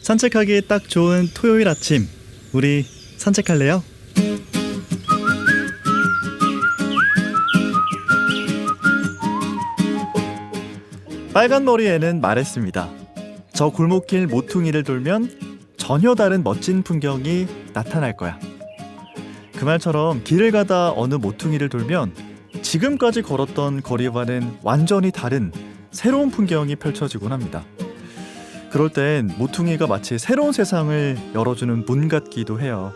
산책하기 딱 좋은 토요일 아침, 우리 산책할래요? 빨간 머리에는 말했습니다. 저 골목길 모퉁이를 돌면 전혀 다른 멋진 풍경이 나타날 거야. 그 말처럼 길을 가다 어느 모퉁이를 돌면 지금까지 걸었던 거리와는 완전히 다른 새로운 풍경이 펼쳐지곤 합니다. 그럴 땐 모퉁이가 마치 새로운 세상을 열어주는 문 같기도 해요.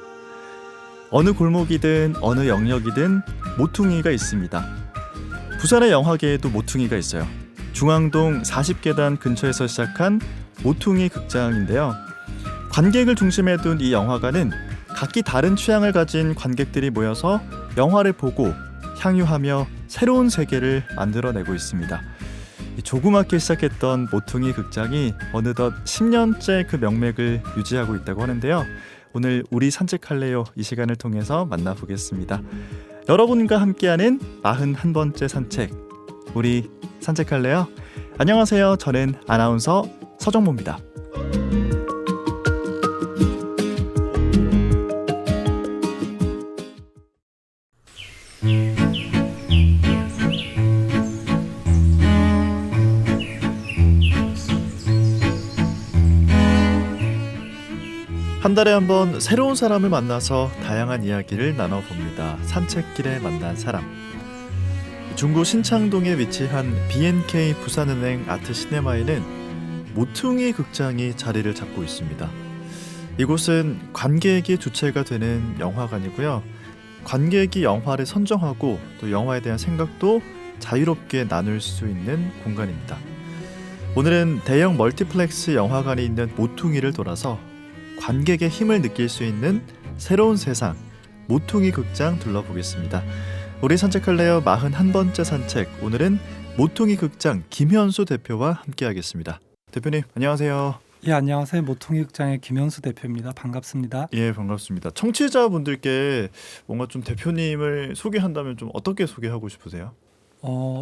어느 골목이든 어느 영역이든 모퉁이가 있습니다. 부산의 영화계에도 모퉁이가 있어요. 중앙동 40계단 근처에서 시작한 모퉁이 극장인데요. 관객을 중심에 둔 이 영화관은 각기 다른 취향을 가진 관객들이 모여서 영화를 보고 향유하며 새로운 세계를 만들어내고 있습니다. 조그맣게 시작했던 모퉁이 극장이 어느덧 10년째 그 명맥을 유지하고 있다고 하는데요. 오늘 우리 산책할래요 이 시간을 통해서 만나보겠습니다. 여러분과 함께하는 41번째 산책, 우리 산책할래요? 안녕하세요. 저는 아나운서 서정모입니다. 한 달에 한 번 새로운 사람을 만나서 다양한 이야기를 나눠봅니다. 산책길에 만난 사람. 중구 신창동에 위치한 B&K 부산은행 아트시네마에는 모퉁이 극장이 자리를 잡고 있습니다. 이곳은 관객이 주체가 되는 영화관이고요. 관객이 영화를 선정하고 또 영화에 대한 생각도 자유롭게 나눌 수 있는 공간입니다. 오늘은 대형 멀티플렉스 영화관이 있는 모퉁이를 돌아서 관객의 힘을 느낄 수 있는 새로운 세상, 모퉁이 극장 둘러보겠습니다. 우리 산책할래요 41번째 산책, 오늘은 모퉁이 극장 김현수 대표와 함께하겠습니다. 대표님 안녕하세요. 예, 안녕하세요. 모퉁이 극장의 김현수 대표입니다. 반갑습니다. 예, 반갑습니다. 청취자분들께 뭔가 좀 대표님을 소개한다면 좀 어떻게 소개하고 싶으세요?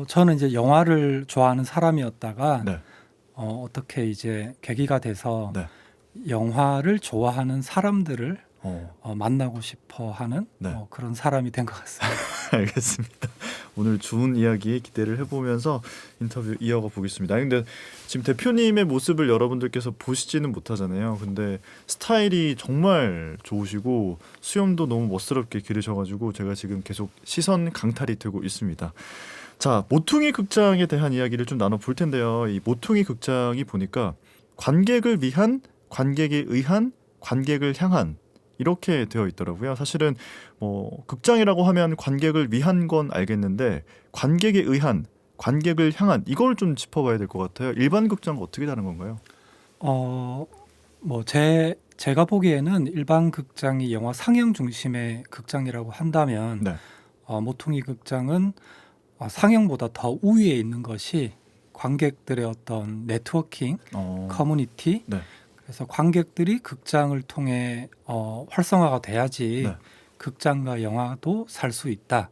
저는 이제 영화를 좋아하는 사람이었다가 네. 어떻게 이제 계기가 돼서 네. 영화를 좋아하는 사람들을 만나고 싶어 하는 네. 그런 사람이 된 것 같습니다. 알겠습니다. 오늘 좋은 이야기 기대를 해보면서 인터뷰 이어가 보겠습니다. 근데 지금 대표님의 모습을 여러분들께서 보시지는 못하잖아요. 근데 스타일이 정말 좋으시고 수염도 너무 멋스럽게 기르셔가지고 제가 지금 계속 시선 강탈이 되고 있습니다. 자, 모퉁이 극장에 대한 이야기를 좀 나눠볼 텐데요. 이 모퉁이 극장이 보니까 관객을 위한, 관객에 의한, 관객을 향한 이렇게 되어 있더라고요. 사실은 뭐 극장이라고 하면 관객을 위한 건 알겠는데 관객에 의한, 관객을 향한 이걸 좀 짚어봐야 될 것 같아요. 일반 극장과 어떻게 다른 건가요? 제가 보기에는 일반 극장이 영화 상영 중심의 극장이라고 한다면 네. 모퉁이 극장은 상영보다 더 우위에 있는 것이 관객들의 어떤 네트워킹, 커뮤니티. 네. 그래서 관객들이 극장을 통해 활성화가 돼야지 네. 극장과 영화도 살 수 있다.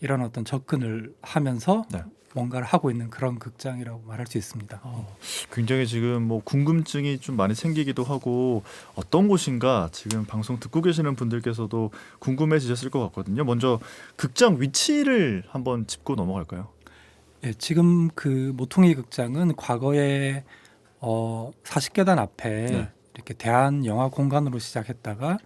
이런 어떤 접근을 하면서 네. 뭔가를 하고 있는 그런 극장이라고 말할 수 있습니다. 굉장히 지금 뭐 궁금증이 좀 많이 생기기도 하고 어떤 곳인가 지금 방송 듣고 계시는 분들께서도 궁금해지셨을 것 같거든요. 먼저 극장 위치를 한번 짚고 넘어갈까요? 예, 지금 그 모퉁이 극장은 과거에 40계단 앞에 네. 이렇게 대한영화공간으로 시작했다가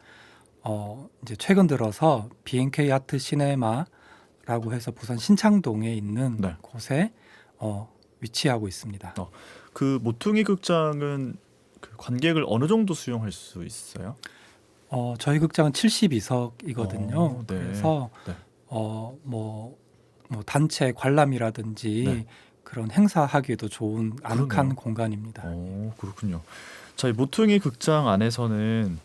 이제 최근 들어서 B&K 아트 시네마라고 해서 부산 신창동에 있는 네. 곳에 위치하고 있습니다. 그 모퉁이 극장은 그 관객을 어느 정도 수용할 수 있어요? 저희 극장은 72석이거든요. 네. 그래서 네. 뭐 단체 관람이라든지 네. 그런 행사하기에도 좋은 아늑한 그러네요. 공간입니다. 그렇군요. 자, 이 모퉁이 극장 안에서는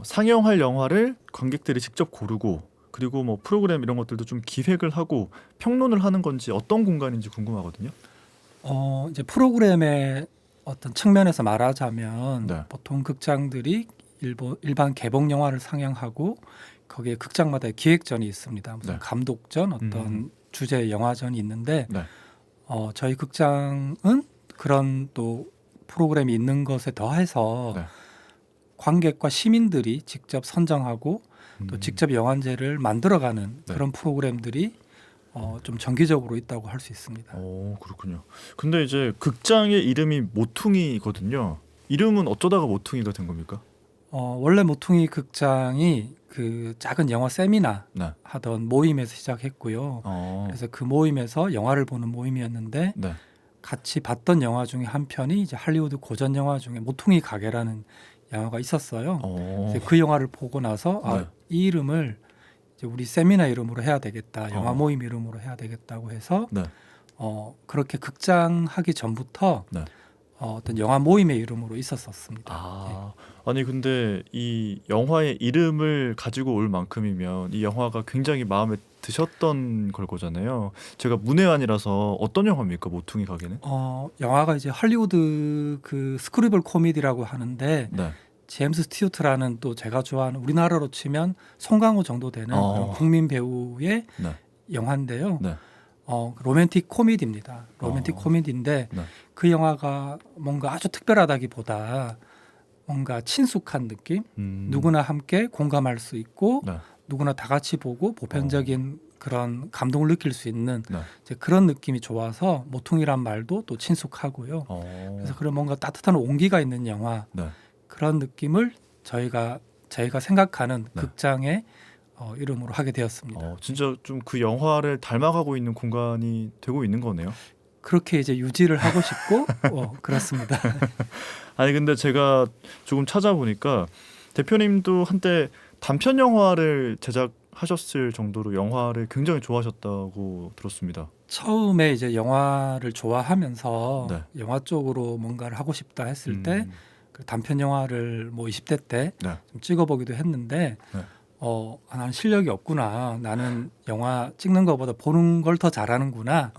상영할 영화를 관객들이 직접 고르고 그리고 뭐 프로그램 이런 것들도 좀 기획을 하고 평론을 하는 건지 어떤 공간인지 궁금하거든요. 이제 프로그램의 어떤 측면에서 말하자면 네. 보통 극장들이 일반 개봉 영화를 상영하고 거기에 극장마다 기획전이 있습니다. 무슨 네. 감독전, 어떤 주제 영화전이 있는데 네. 저희 극장은 그런 또 프로그램이 있는 것에 더해서 네. 관객과 시민들이 직접 선정하고 또 직접 영화제를 만들어가는 네. 그런 프로그램들이 좀 정기적으로 있다고 할 수 있습니다. 오, 그렇군요. 근데 이제 극장의 이름이 모퉁이거든요. 이름은 어쩌다가 모퉁이가 된 겁니까? 원래 모퉁이 극장이 그 작은 영화 세미나 네. 하던 모임에서 시작했고요. 그래서 그 모임에서 영화를 보는 모임이었는데 네. 같이 봤던 영화 중에 한 편이 이제 할리우드 고전 영화 중에 모퉁이 가게라는 영화가 있었어요. 그래서 그 영화를 보고 나서 네. 이 이름을 이제 우리 세미나 이름으로 해야 되겠다, 영화 어. 모임 이름으로 해야 되겠다고 해서 네. 그렇게 극장 하기 전부터 네. 어떤 영화 모임의 이름으로 있었었습니다. 아니 근데 이 영화의 이름을 가지고 올 만큼이면 이 영화가 굉장히 마음에 드셨던 걸 거잖아요. 제가 문외한이라서 어떤 영화입니까? 모퉁이 가게는? 영화가 이제 할리우드 그 스크리블 코미디라고 하는데 네. 제임스 스튜어트라는 또 제가 좋아하는 우리나라로 치면 송강호 정도 되는 그런 국민 배우의 네. 영화인데요. 네. 로맨틱 코미디입니다. 로맨틱 코미디인데 네. 그 영화가 뭔가 아주 특별하다기보다 뭔가 친숙한 느낌, 누구나 함께 공감할 수 있고 네. 누구나 다 같이 보고 보편적인 그런 감동을 느낄 수 있는 네. 이제 그런 느낌이 좋아서 모퉁이란 말도 또 친숙하고요. 그래서 그런 뭔가 따뜻한 온기가 있는 영화 네. 그런 느낌을 저희가 생각하는 네. 극장의 이름으로 하게 되었습니다. 진짜 좀 그 영화를 닮아가고 있는 공간이 되고 있는 거네요. 그렇게 이제 유지를 하고 싶고 그렇습니다. 아니 근데 제가 조금 찾아보니까 대표님도 한때 단편 영화를 제작하셨을 정도로 영화를 굉장히 좋아하셨다고 들었습니다. 처음에 이제 영화를 좋아하면서 네. 영화 쪽으로 뭔가를 하고 싶다 했을 때 그 단편 영화를 뭐 20대 때 네. 좀 찍어보기도 했는데 네. 나는 실력이 없구나. 나는 영화 찍는 것보다 보는 걸 더 잘하는구나.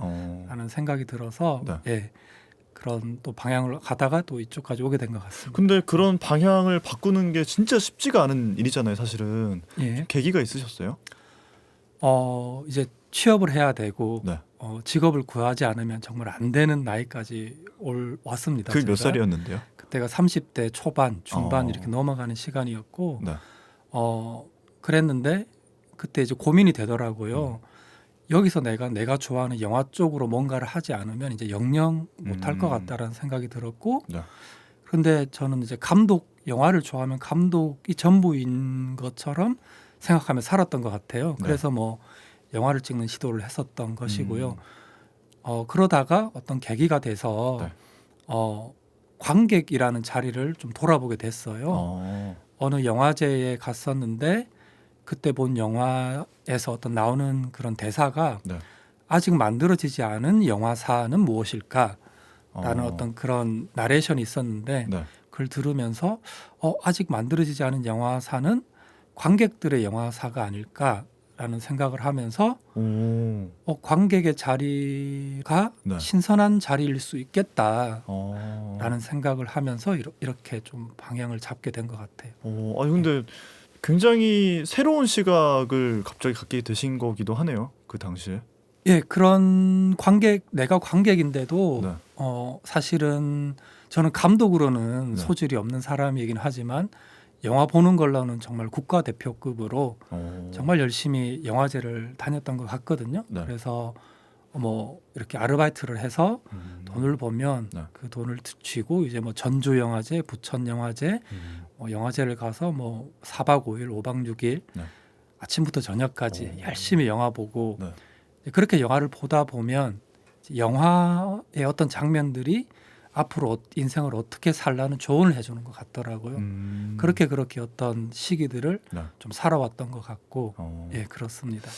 라는 생각이 들어서 네. 그런 또 방향을 가다가 또 이쪽까지 오게 된 것 같습니다. 근데 그런 방향을 바꾸는 게 진짜 쉽지가 않은 일이잖아요, 사실은. 예. 계기가 있으셨어요? 이제 취업을 해야 되고 네. 직업을 구하지 않으면 정말 안 되는 나이까지 왔습니다. 그게 몇 제가. 살이었는데요? 그때가 30대 초반, 중반 어. 이렇게 넘어가는 시간이었고 네. 그랬는데 그때 이제 고민이 되더라고요. 여기서 내가 좋아하는 영화 쪽으로 뭔가를 하지 않으면 이제 영영 못할 것 같다라는 생각이 들었고 네. 그런데 저는 이제 영화를 좋아하면 감독이 전부인 것처럼 생각하며 살았던 것 같아요. 네. 그래서 뭐 영화를 찍는 시도를 했었던 것이고요. 그러다가 어떤 계기가 돼서 네. 관객이라는 자리를 좀 돌아보게 됐어요. 어느 영화제에 갔었는데 그때 본 영화에서 어떤 나오는 그런 대사가 네. 아직 만들어지지 않은 영화사는 무엇일까? 라는 어떤 그런 나레이션이 있었는데 네. 그걸 들으면서 아직 만들어지지 않은 영화사는 관객들의 영화사가 아닐까라는 생각을 하면서 관객의 자리가 네. 신선한 자리일 수 있겠다라는 라는 생각을 하면서 이렇게 좀 방향을 잡게 된 것 같아요. 아니 근데 굉장히 새로운 시각을 갑자기 갖게 되신 거기도 하네요. 그 당시에. 예, 그런 내가 관객인데도 네. 사실은 저는 감독으로는 네. 소질이 없는 사람이긴 하지만 영화 보는 걸로는 정말 국가대표급으로 정말 열심히 영화제를 다녔던 것 같거든요. 네. 그래서 뭐 이렇게 아르바이트를 해서 돈을 벌면 네. 그 돈을 쥐고 이제 뭐 전주 영화제, 부천 영화제, 영화제를 가서 뭐 4박 5일, 5박 6일 네. 아침부터 저녁까지 열심히 영화 보고 네. 그렇게 영화를 보다 보면 영화의 어떤 장면들이 앞으로 인생을 어떻게 살라는 조언을 해주는 것 같더라고요. 그렇게 어떤 시기들을 네. 좀 살아왔던 것 같고 예. 그렇습니다.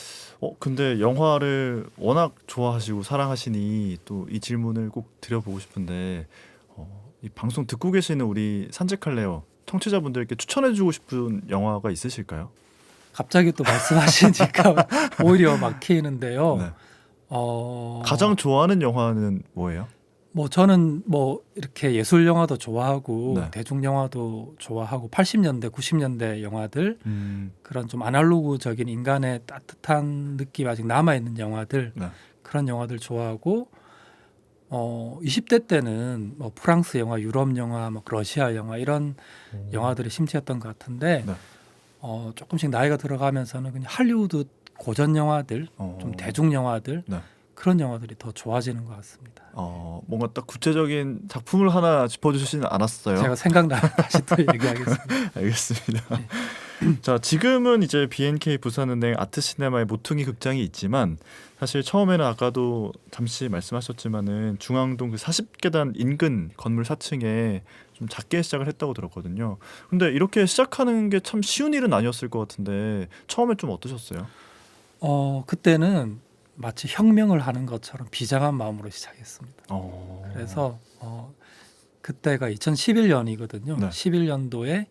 근데 영화를 워낙 좋아하시고 사랑하시니 또 이 질문을 꼭 드려보고 싶은데 이 방송 듣고 계시는 우리 산책할래요 청취자분들께 추천해주고 싶은 영화가 있으실까요? 갑자기 또 말씀하시니까 오히려 막히는데요. 네. 가장 좋아하는 영화는 뭐예요? 뭐 저는 뭐 이렇게 예술 영화도 좋아하고 네. 대중 영화도 좋아하고 80년대, 90년대 영화들 그런 좀 아날로그적인 인간의 따뜻한 느낌 아직 남아 있는 영화들 네. 그런 영화들 좋아하고 20대 때는 뭐 프랑스 영화, 유럽 영화, 뭐 러시아 영화 이런 영화들이 심취했던 것 같은데 네. 조금씩 나이가 들어가면서는 그냥 할리우드 고전 영화들, 좀 대중 영화들 네. 그런 영화들이 더 좋아지는 것 같습니다. 뭔가 딱 구체적인 작품을 하나 짚어주시진 않았어요. 제가 생각나면 다시 또 얘기하겠습니다. 알겠습니다. 네. 자, 지금은 이제 B&K 부산은행 아트시네마의 모퉁이 극장이 있지만 사실 처음에는 아까도 잠시 말씀하셨지만은 중앙동 그 40계단 인근 건물 4층에 좀 작게 시작을 했다고 들었거든요. 근데 이렇게 시작하는 게 참 쉬운 일은 아니었을 것 같은데 처음에 좀 어떠셨어요? 그때는 마치 혁명을 하는 것처럼 비장한 마음으로 시작했습니다. 그래서 그때가 2011년이거든요. 네. 11년도에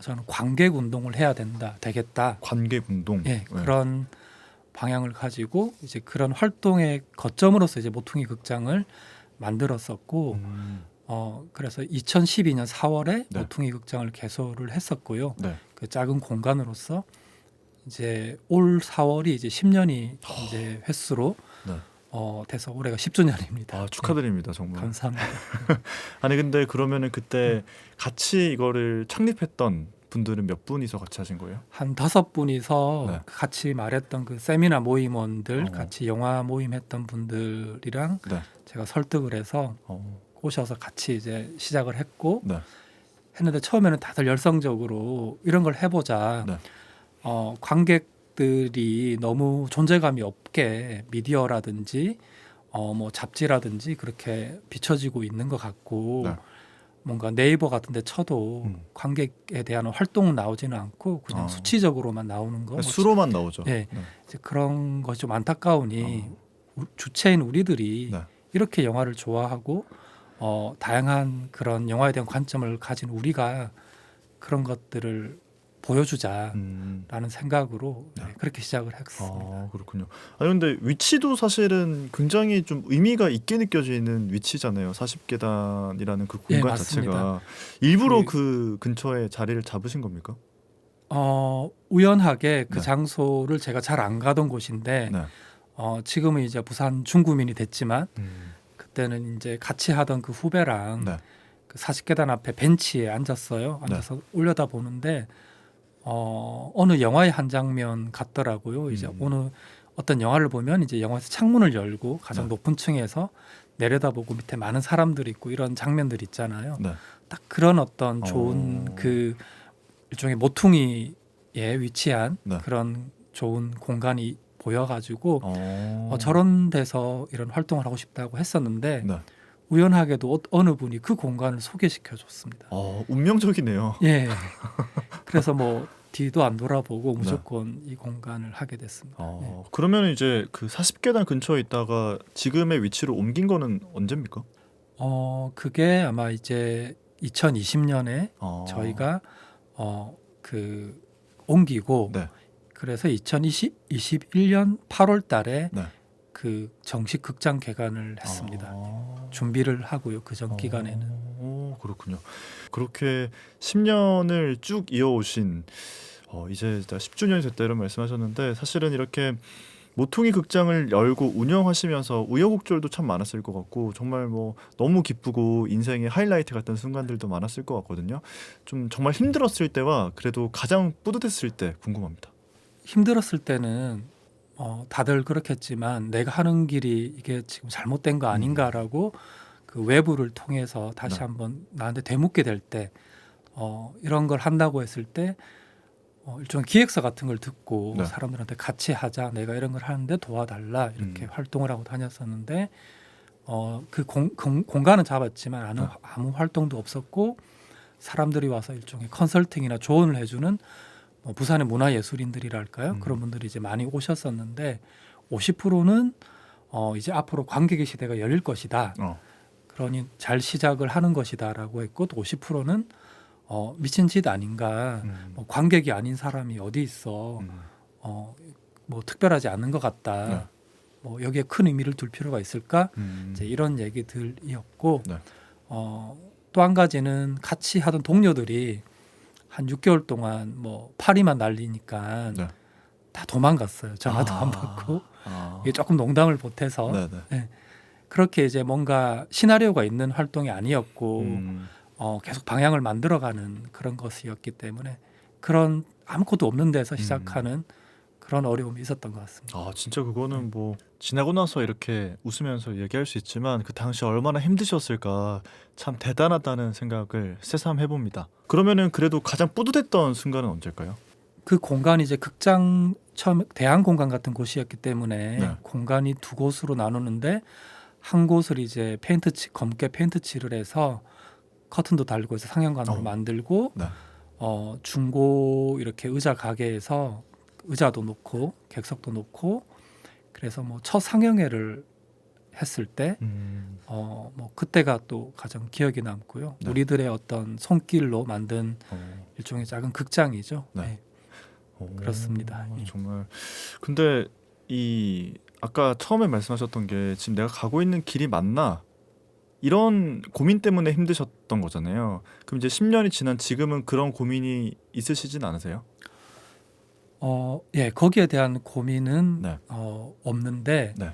저는 관객 운동을 해야 되겠다. 관객 운동. 예, 그런 방향을 가지고 이제 그런 활동의 거점으로서 이제 모퉁이 극장을 만들었었고, 그래서 2012년 4월에 네. 모퉁이 극장을 개소를 했었고요. 네. 그 작은 공간으로서 이제 올 4월이 이제 10년이 이제 횟수로 네. 돼서 올해가 10주년입니다. 축하드립니다, 정말. 감사합니다. 아니 근데 그러면은 그때 같이 이거를 창립했던 분들은 몇 분이서 같이 하신 거예요? 한 5분이서 네. 같이 말했던 그 세미나 모임원들, 어. 같이 영화 모임 했던 분들이랑 네. 제가 설득을 해서 꼬셔서 같이 이제 시작을 했고, 네. 했는데 처음에는 다들 열성적으로 이런 걸 해보자. 네. 관객들이 너무 존재감이 없게 미디어라든지 뭐 잡지라든지 그렇게 비춰지고 있는 것 같고, 네. 뭔가 네이버 같은데 쳐도 관객에 대한 활동은 나오지는 않고 그냥 수치적으로만 나오는 거. 수로만 나오죠. 예, 네. 이제 그런 것이 좀 안타까우니 주체인 우리들이 네. 이렇게 영화를 좋아하고 다양한 그런 영화에 대한 관점을 가진 우리가 그런 것들을 보여주자라는 생각으로 네. 그렇게 시작을 했습니다. 그렇군요. 아니 근데 위치도 사실은 굉장히 좀 의미가 있게 느껴지는 위치잖아요. 40계단이라는 그 공간 예, 맞습니다. 자체가 일부러 그 근처에 자리를 잡으신 겁니까? 우연하게 그 네. 장소를 제가 잘 안 가던 곳인데 네. 지금은 이제 부산 중구민이 됐지만 그때는 이제 같이 하던 그 후배랑 네. 그 40계단 앞에 벤치에 앉았어요. 앉아서 올려다 보는데 어느 영화의 한 장면 같더라고요. 이제 어떤 영화를 보면 이제 영화에서 창문을 열고 가장 네. 높은 층에서 내려다보고 밑에 많은 사람들이 있고 이런 장면들 있잖아요. 네. 딱 그런 어떤 좋은 그 일종의 모퉁이에 위치한 네. 그런 좋은 공간이 보여가지고 어. 저런 데서 이런 활동을 하고 싶다고 했었는데 네. 우연하게도 어느 분이 그 공간을 소개시켜 줬습니다. 운명적이네요. 예. 그래서 뭐 뒤도 안 돌아보고 무조건 이 공간을 하게 됐습니다. 예. 그러면 이제 그 40계단 근처에 있다가 지금의 위치로 옮긴 거는 언제입니까? 그게 아마 이제 2020년에 어. 저희가 그 옮기고 네. 그래서 2021년 8월 달에 네. 그 정식 극장 개관을 했습니다. 준비를 하고요. 그 전 기간에는. 그렇군요. 그렇게 10년을 쭉 이어오신 이제 10주년이 됐다 이런 말씀하셨는데 사실은 이렇게 모퉁이 극장을 열고 운영하시면서 우여곡절도 참 많았을 것 같고 정말 뭐 너무 기쁘고 인생의 하이라이트 같은 순간들도 많았을 것 같거든요. 좀 정말 힘들었을 때와 그래도 가장 뿌듯했을 때 궁금합니다. 힘들었을 때는 다들 그렇겠지만 내가 하는 길이 이게 지금 잘못된 거 아닌가라고 그 외부를 통해서 다시 네. 한번 나한테 되묻게 될 때 이런 걸 한다고 했을 때 일종의 기획서 같은 걸 듣고 네. 사람들한테 같이 하자, 내가 이런 걸 하는데 도와달라 이렇게 활동을 하고 다녔었는데 그 공간은 잡았지만 아무 활동도 없었고 사람들이 와서 일종의 컨설팅이나 조언을 해주는 부산의 문화예술인들이랄까요? 그런 분들이 이제 많이 오셨었는데 50%는 이제 앞으로 관객의 시대가 열릴 것이다. 그러니 잘 시작을 하는 것이다라고 했고 또 50%는 미친 짓 아닌가. 뭐 관객이 아닌 사람이 어디 있어. 뭐 특별하지 않은 것 같다. 네. 뭐 여기에 큰 의미를 둘 필요가 있을까? 이제 이런 얘기들이었고 네. 또 한 가지는 같이 하던 동료들이 한 6개월 동안 뭐 파리만 날리니까 네. 다 도망갔어요. 전화도 안 받고 아. 이게 조금 농담을 보태서 네네. 네. 그렇게 이제 뭔가 시나리오가 있는 활동이 아니었고 계속 방향을 만들어가는 그런 것이었기 때문에 그런 아무것도 없는 데서 시작하는 그런 어려움이 있었던 것 같습니다. 아, 진짜 그거는 뭐 지나고 나서 이렇게 웃으면서 얘기할 수 있지만 그 당시 얼마나 힘드셨을까 참 대단하다는 생각을 새삼 해봅니다. 그러면은 그래도 가장 뿌듯했던 순간은 언제일까요? 그 공간이 이제 극장 처음 대한 공간 같은 곳이었기 때문에 네. 공간이 두 곳으로 나누는데 한 곳을 이제 검게 페인트 칠을 해서 커튼도 달고 해서 상영관으로 만들고 네. 중고 이렇게 의자 가게에서 의자도 놓고 객석도 놓고 그래서 뭐 첫 상영회를 했을 때 뭐 그때가 또 가장 기억이 남고요. 네. 우리들의 어떤 손길로 만든 일종의 작은 극장이죠. 네. 네. 그렇습니다. 예. 정말. 근데 이 아까 처음에 말씀하셨던 게 지금 내가 가고 있는 길이 맞나? 이런 고민 때문에 힘드셨던 거잖아요. 그럼 이제 10년이 지난 지금은 그런 고민이 있으시진 않으세요? 예, 거기에 대한 고민은 네. 없는데 네.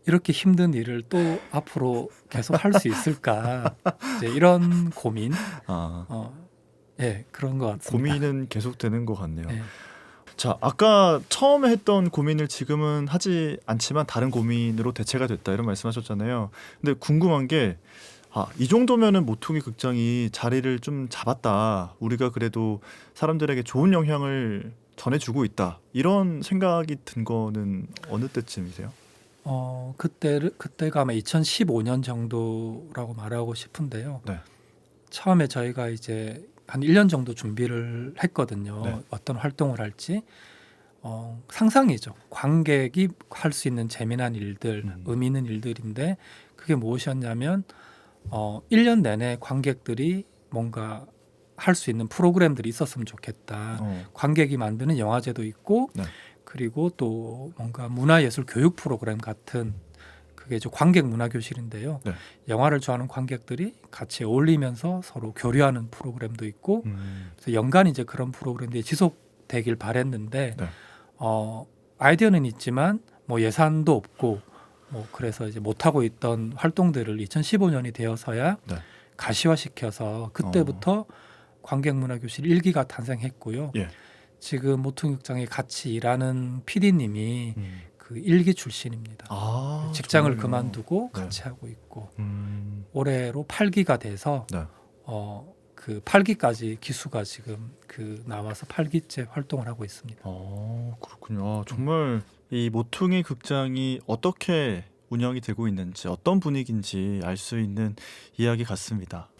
이렇게 힘든 일을 또 앞으로 계속 할 수 있을까? 이제 이런 고민, 아, 예, 그런 것 같습니다. 고민은 계속되는 것 같네요. 예. 자, 아까 처음에 했던 고민을 지금은 하지 않지만 다른 고민으로 대체가 됐다 이런 말씀하셨잖아요. 근데 궁금한 게 이 정도면은 모퉁이 극장이 자리를 좀 잡았다. 우리가 그래도 사람들에게 좋은 영향을 전해주고 있다. 이런 생각이 든 거는 어느 때쯤이세요? 그때가 아마 2015년 정도라고 말하고 싶은데요. 네. 처음에 저희가 이제 한 1년 정도 준비를 했거든요. 네. 어떤 활동을 할지. 상상이죠. 관객이 할 수 있는 재미난 일들, 의미 있는 일들인데 그게 무엇이었냐면 1년 내내 관객들이 뭔가 할 수 있는 프로그램들이 있었으면 좋겠다. 관객이 만드는 영화제도 있고 네. 그리고 또 뭔가 문화예술 교육 프로그램 같은 그게 이제 관객 문화교실인데요. 네. 영화를 좋아하는 관객들이 같이 어울리면서 서로 교류하는 프로그램도 있고 그래서 연간 이제 그런 프로그램들이 지속되길 바랬는데 네. 아이디어는 있지만 뭐 예산도 없고 뭐 그래서 이제 못하고 있던 활동들을 2015년이 되어서야 네. 가시화시켜서 그때부터 관객문화교실 1기가 탄생했고요. 예. 지금 모퉁이극장에 같이 일하는 PD님이 그 1기 출신입니다. 직장을 정말요? 그만두고 네. 같이 하고 있고 올해로 8기가 돼서 네. 그 8기까지 기수가 지금 그 나와서 8기째 활동을 하고 있습니다. 그렇군요. 정말 이 모퉁이 극장이 어떻게 운영이 되고 있는지 어떤 분위기인지 알 수 있는 이야기 같습니다.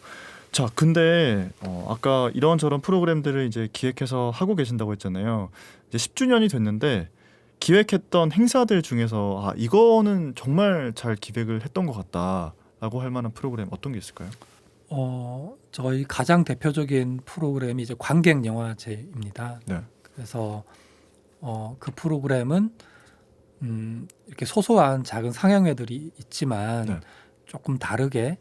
자, 근데 아까 이런저런 프로그램들을 이제 기획해서 하고 계신다고 했잖아요. 이제 10주년이 됐는데 기획했던 행사들 중에서 이거는 정말 잘 기획을 했던 것 같다라고 할 만한 프로그램 어떤 게 있을까요? 저희 가장 대표적인 프로그램이 이제 관객 영화제입니다. 네. 그래서 그 프로그램은 이렇게 소소한 작은 상영회들이 있지만 네. 조금 다르게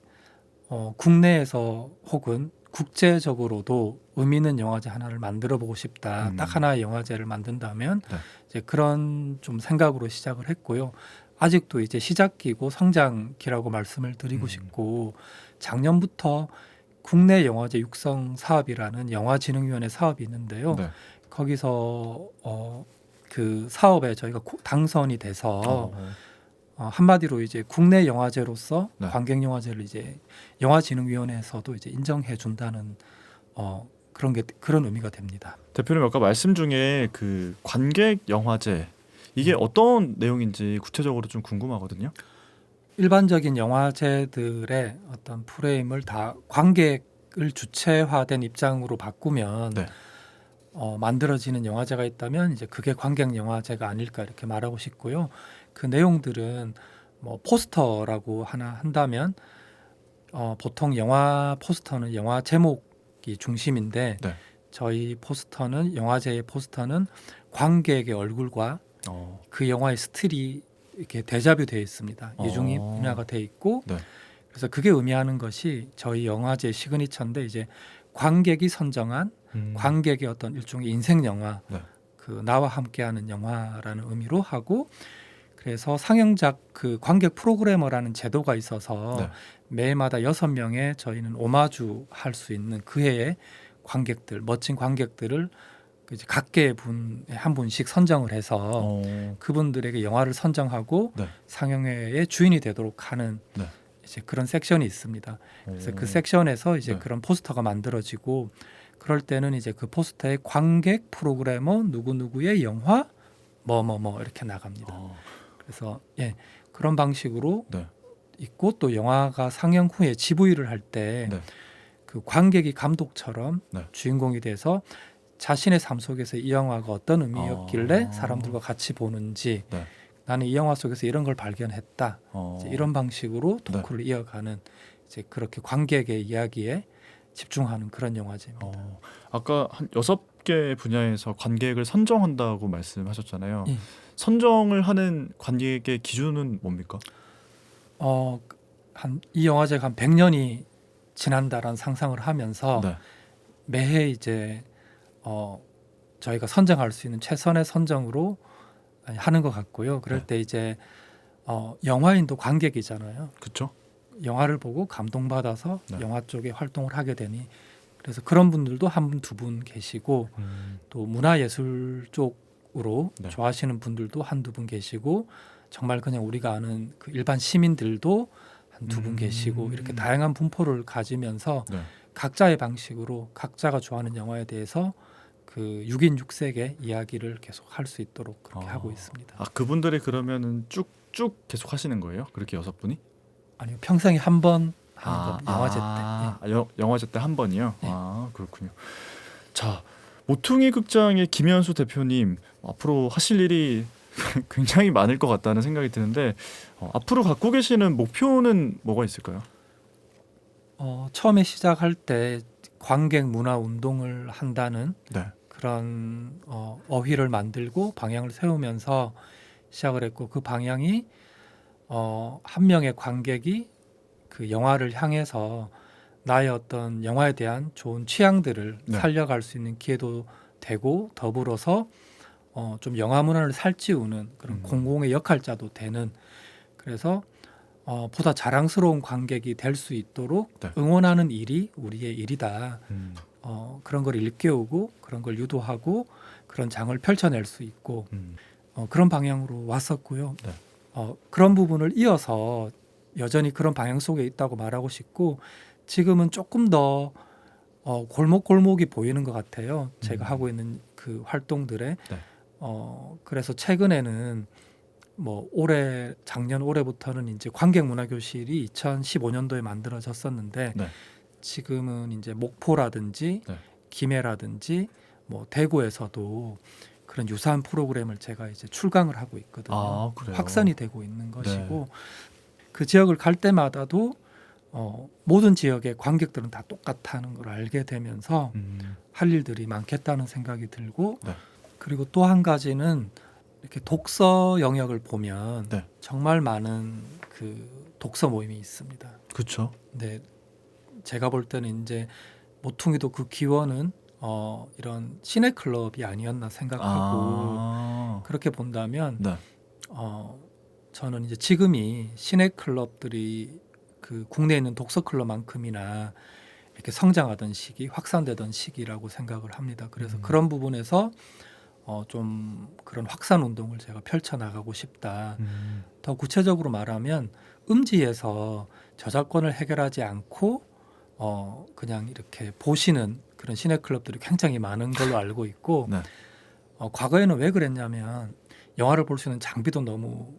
국내에서 혹은 국제적으로도 의미 있는 영화제 하나를 만들어 보고 싶다. 딱 하나의 영화제를 만든다면 네. 이제 그런 좀 생각으로 시작을 했고요. 아직도 이제 시작기고 성장기라고 말씀을 드리고 싶고 작년부터 국내 영화제 육성 사업이라는 영화진흥위원회 사업이 있는데요. 네. 거기서 그 사업에 저희가 당선이 돼서 한마디로 이제 국내 영화제로서 네. 관객 영화제를 이제 영화진흥위원회에서도 이제 인정해 준다는 그런 의미가 됩니다. 대표님 아까 말씀 중에 그 관객 영화제 이게 어떤 내용인지 구체적으로 좀 궁금하거든요. 일반적인 영화제들의 어떤 프레임을 다 관객을 주체화된 입장으로 바꾸면 네. 만들어지는 영화제가 있다면 이제 그게 관객 영화제가 아닐까 이렇게 말하고 싶고요. 그 내용들은 뭐 포스터라고 하나 한다면 보통 영화 포스터는 영화 제목이 중심인데 네. 저희 포스터는 영화제의 포스터는 관객의 얼굴과 그 영화의 스틸이 이렇게 대자뷰 되어 있습니다. 이중이 분야가 되어 있고 네. 그래서 그게 의미하는 것이 저희 영화제 시그니처인데 이제 관객이 선정한 관객의 어떤 일종의 인생 영화, 네. 그 나와 함께하는 영화라는 의미로 하고 그래서 상영작 그 관객 프로그래머라는 제도가 있어서 네. 매해마다 6명의 저희는 오마주 할 수 있는 그 해의 관객들, 멋진 관객들을 이제 각계 분에 한 분씩 선정을 해서 그분들에게 영화를 선정하고 네. 상영회의 주인이 되도록 하는 네. 이제 그런 섹션이 있습니다. 그래서 그 오. 섹션에서 이제 네. 그런 포스터가 만들어지고 그럴 때는 이제 그 포스터에 관객 프로그래머 누구누구의 영화 뭐 이렇게 나갑니다. 아, 그래서 예, 그런 방식으로 네. 있고 또 영화가 상영 후에 GV를 할 때 네. 그 관객이 감독처럼 네. 주인공이 돼서 자신의 삶 속에서 이 영화가 어떤 의미였길래 아. 사람들과 같이 보는지 네. 나는 이 영화 속에서 이런 걸 발견했다. 이제 이런 방식으로 토크를 이어가는 이제 그렇게 관객의 이야기에 집중하는 그런 영화제입니다. 아까 한 6개 분야에서 관객을 선정한다고 말씀하셨잖아요. 예. 선정을 하는 관객의 기준은 뭡니까? 한 이 영화제가 한 100년이 지난다라는 상상을 하면서 네. 매해 이제 저희가 선정할 수 있는 최선의 선정으로 하는 것 같고요. 그럴 네. 때 이제 영화인도 관객이잖아요. 그렇죠. 영화를 보고 감동받아서 네. 영화 쪽에 활동을 하게 되니 그래서 그런 분들도 한 분, 두 분 계시고 또 문화예술 쪽으로 네. 좋아하시는 분들도 한두 분 계시고 정말 그냥 우리가 아는 그 일반 시민들도 한 두 분 계시고 이렇게 다양한 분포를 가지면서 네. 각자의 방식으로 각자가 좋아하는 영화에 대해서 그 6인 6색의 이야기를 계속 할 수 있도록 그렇게 하고 있습니다. 아, 그분들이 그러면은 쭉쭉 계속 하시는 거예요? 그렇게 6분이? 아니요, 평생에 한 번 하는 겁니다. 영화제 때. 영화제 때 한 번이요? 네. 아, 그렇군요. 자, 모퉁이 극장의 김현수 대표님 앞으로 하실 일이 굉장히 많을 것 같다는 생각이 드는데 앞으로 갖고 계시는 목표는 뭐가 있을까요? 처음에 시작할 때 관객 문화 운동을 한다는 네. 그런 어휘를 만들고 방향을 세우면서 시작을 했고 그 방향이 한 명의 관객이 그 영화를 향해서 나의 어떤 영화에 대한 좋은 취향들을 네. 살려갈 수 있는 기회도 되고 더불어서 좀 영화 문화를 살찌우는 그런 공공의 역할자도 되는 그래서 보다 자랑스러운 관객이 될 수 있도록 네. 응원하는 일이 우리의 일이다. 음, 그런 걸 일깨우고 그런 걸 유도하고 그런 장을 펼쳐낼 수 있고 음, 그런 방향으로 왔었고요. 네. 그런 부분을 이어서 여전히 그런 방향 속에 있다고 말하고 싶고 지금은 조금 더 골목골목이 보이는 것 같아요. 제가 하고 있는 그 활동들에 네. 그래서 최근에는 뭐 작년 올해부터는 이제 관객문화교실이 2015년도에 만들어졌었는데 네. 지금은 이제 목포라든지 네. 김해라든지 뭐 대구에서도 그런 유사한 프로그램을 제가 이제 출강을 하고 있거든요. 아, 그래요? 확산이 되고 있는 것이고 그 지역을 갈 때마다도 모든 지역의 관객들은 다 똑같다는 걸 알게 되면서 할 일들이 많겠다는 생각이 들고 네. 그리고 또 한 가지는 이렇게 독서 영역을 보면 네. 정말 많은 그 독서 모임이 있습니다. 그렇죠. 근데 제가 볼 때는 이제 모퉁이도 그 기원은 이런 시네클럽이 아니었나 생각하고 그렇게 본다면 네. 저는 이제 지금이 시네클럽들이 그 국내에 있는 독서클럽만큼이나 이렇게 성장하던 시기, 확산되던 시기라고 생각을 합니다. 그래서 그런 부분에서 좀 그런 확산 운동을 제가 펼쳐 나가고 싶다. 더 구체적으로 말하면 음지에서 저작권을 해결하지 않고 그냥 이렇게 보시는 그런 시네클럽들이 굉장히 많은 걸로 알고 있고 네. 과거에는 왜 그랬냐면 영화를 볼 수 있는 장비도 너무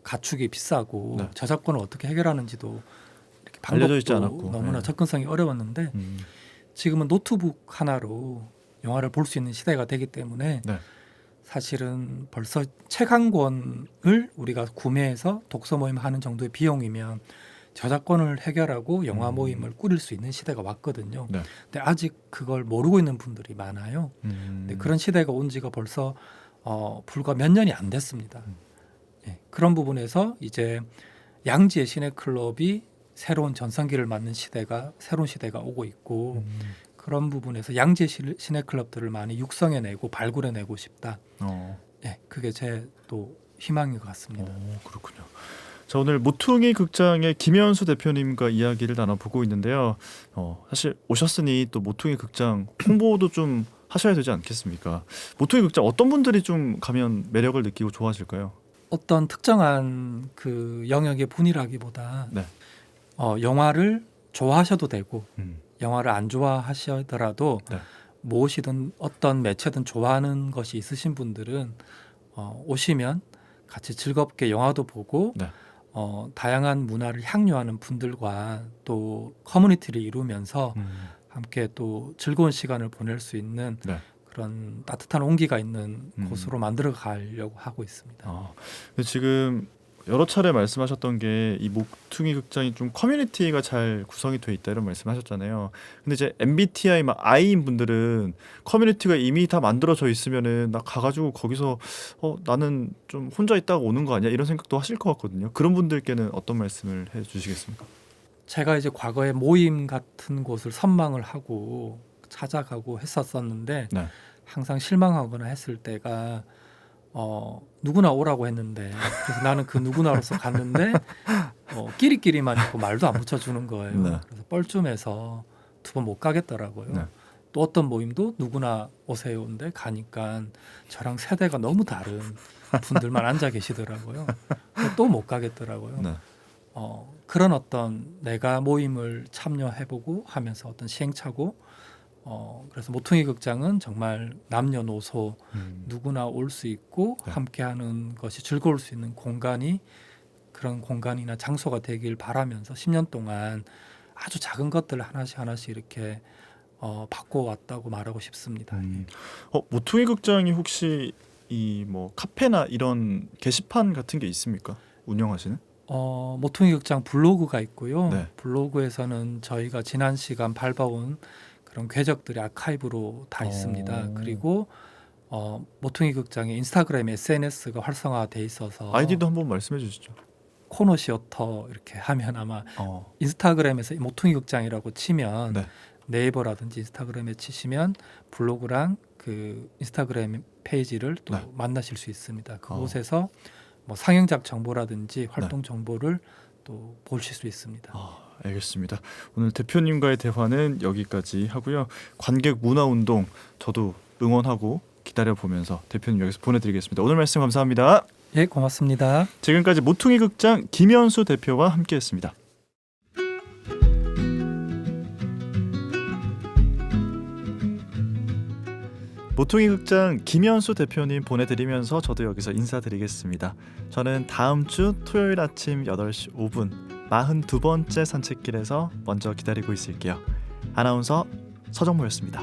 가축이 비싸고 네. 저작권을 어떻게 해결하는지도 이렇게 알려져 있지 방법도 않았고. 너무나 네. 접근성이 어려웠는데 지금은 노트북 하나로 영화를 볼 수 있는 시대가 되기 때문에 네. 사실은 벌써 책 한 권을 우리가 구매해서 독서 모임 하는 정도의 비용이면 저작권을 해결하고 영화 모임을 꾸릴 수 있는 시대가 왔거든요. 네. 근데 아직 그걸 모르고 있는 분들이 많아요. 근데 그런 시대가 온 지가 벌써 불과 몇 년이 안 됐습니다. 예, 그런 부분에서 이제 양지의 시네클럽이 새로운 전성기를 맞는 새로운 시대가 오고 있고 그런 부분에서 양지의 시네클럽들을 많이 육성해내고 발굴해내고 싶다. 예, 그게 제 또 희망인 것 같습니다. 그렇군요. 자, 오늘 모퉁이 극장의 김현수 대표님과 이야기를 나눠보고 있는데요. 사실 오셨으니 또 모퉁이 극장 홍보도 좀 하셔야 되지 않겠습니까? 모퉁이 극장 어떤 분들이 좀 가면 매력을 느끼고 좋아하실까요? 어떤 특정한 그 영역의 분이라기보다 네. 영화를 좋아하셔도 되고 음. 영화를 안 좋아하시더라도 네. 무엇이든 어떤 매체든 좋아하는 것이 있으신 분들은 오시면 같이 즐겁게 영화도 보고 네. 다양한 문화를 향유하는 분들과 또 커뮤니티를 이루면서 함께 또 즐거운 시간을 보낼 수 있는 네. 그런 따뜻한 온기가 있는 곳으로 만들어 가려고 하고 있습니다. 근데 지금 여러 차례 말씀하셨던 게 이 모퉁이 극장이 좀 커뮤니티가 잘 구성이 돼 있다 이런 말씀하셨잖아요. 근데 이제 MBTI 막 I인 분들은 커뮤니티가 이미 다 만들어져 있으면은 나 가가지고 거기서 나는 좀 혼자 있다가 오는 거 아니야 이런 생각도 하실 것 같거든요. 그런 분들께는 어떤 말씀을 해주시겠습니까? 제가 이제 과거에 모임 같은 곳을 선망을 하고 찾아가고 했었었는데 네. 항상 실망하거나 했을 때가 누구나 오라고 했는데 그래서 나는 그 누구나로서 갔는데 끼리끼리만 있고 말도 안 붙여주는 거예요. 네. 그래서 뻘쭘해서 두 번 못 가겠더라고요. 네. 또 어떤 모임도 누구나 오세요인데 가니까 저랑 세대가 너무 다른 분들만 앉아 계시더라고요. 또 못 가겠더라고요. 네. 그런 어떤 내가 모임을 참여해보고 하면서 어떤 시행착오 그래서 모퉁이 극장은 정말 남녀노소 누구나 올 수 있고 네. 함께하는 것이 즐거울 수 있는 공간이 그런 공간이나 장소가 되길 바라면서 10년 동안 아주 작은 것들을 하나씩 이렇게 바꿔왔다고 말하고 싶습니다. 모퉁이 극장이 혹시 이 뭐 카페나 이런 게시판 같은 게 있습니까? 운영하시는? 모퉁이 극장 블로그가 있고요. 네. 블로그에서는 저희가 지난 시간 밟아온 그런 궤적들이 아카이브로 다 있습니다. 그리고 모퉁이 극장의 인스타그램 SNS가 활성화돼 있어서 아이디도 한번 말씀해 주시죠. 코너 시어터 이렇게 하면 아마 인스타그램에서 모퉁이 극장이라고 치면 네. 네이버라든지 인스타그램에 치시면 블로그랑 그 인스타그램 페이지를 또 네. 만나실 수 있습니다. 그곳에서 뭐 상영작 정보라든지 활동 정보를 또 보실 수 있습니다. 알겠습니다. 오늘 대표님과의 대화는 여기까지 하고요. 관객 문화운동 저도 응원하고 기다려보면서 대표님 여기서 보내드리겠습니다. 오늘 말씀 감사합니다. 예, 고맙습니다. 지금까지 모퉁이 극장 김현수 대표와 함께했습니다. 모퉁이 극장 김현수 대표님 보내드리면서 저도 여기서 인사드리겠습니다. 저는 다음 주 토요일 아침 8시 5분 42번째 산책길에서 먼저 기다리고 있을게요. 아나운서 서정모였습니다.